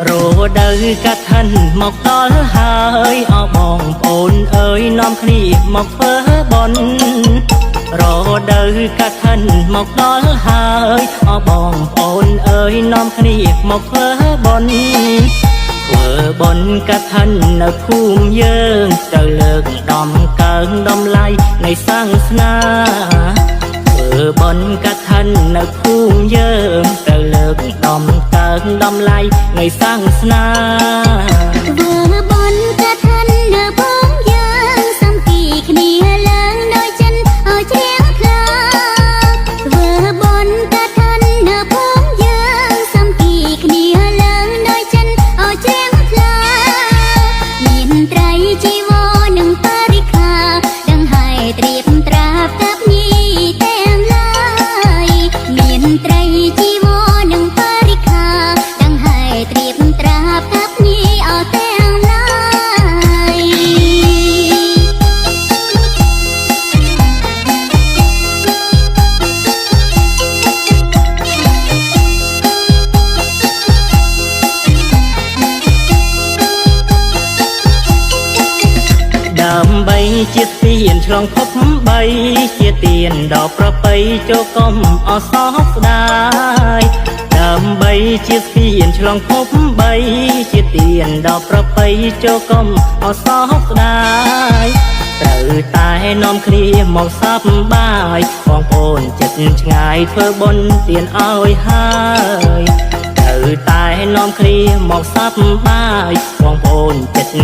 រដូវកាត់ថាន់មកដល់ហើយអោបងប្អូនអើយនាំគ្នាមកធ្វើបុណ្យរដូវកាត់ថាន់មកដល់ហើយអោបងប្អូនអើយនាំគ្នាមកធ្វើបុណ្យធ្វើបុណ្យកាត់ថាន់នៅភូមិយើងទៅលើកដំកើងដំឡៃនៃសាសនាធ្វើបុណ្យកាត់ថាន់នៅភូមិយើងទៅលើកដំកើងដំឡៃនៃសាសនាធ្វើបុណ្យកាត់ថាន់នៅភូមិយើងសាមគ្គីគ្នាឡើងដោយចិនឲ្យជ្រៀងខ្លាធ្វើបុណ្យកាត់ថាន់នៅភូមិយើងសាមគ្គីគ្នាឡើងដោយចិនឲ្យជ្រៀងខ្លាមានត្រីជីវរនិងបរិក្ខារដឹងហើយត្រៀមត្រាបកាប់ញីទាំងឡាយមានត្រីជីវរនិងបរិក្ខារដឹងហើយត្រៀមត្រាបកាប់ញីអស់ទាំងឡាយដើម្បីជាទានឆ្លងភព3ជាទានដល់ប្រពៃចូលកុំអសោកស្ដាយដើម្បីជាទានឆ្លងភព3ជាទានដល់ប្រពៃចូលកុំអសោកស្ដាយត្រូវតែនាំគ្នាមកសប្បាយបងប្អូនចិត្តឆ្ងាយធ្វើបុណ្យទានឲ្យហើយត្រូវតែនាំគ្នាមកសប្បាយបងប្អូនចិត្ត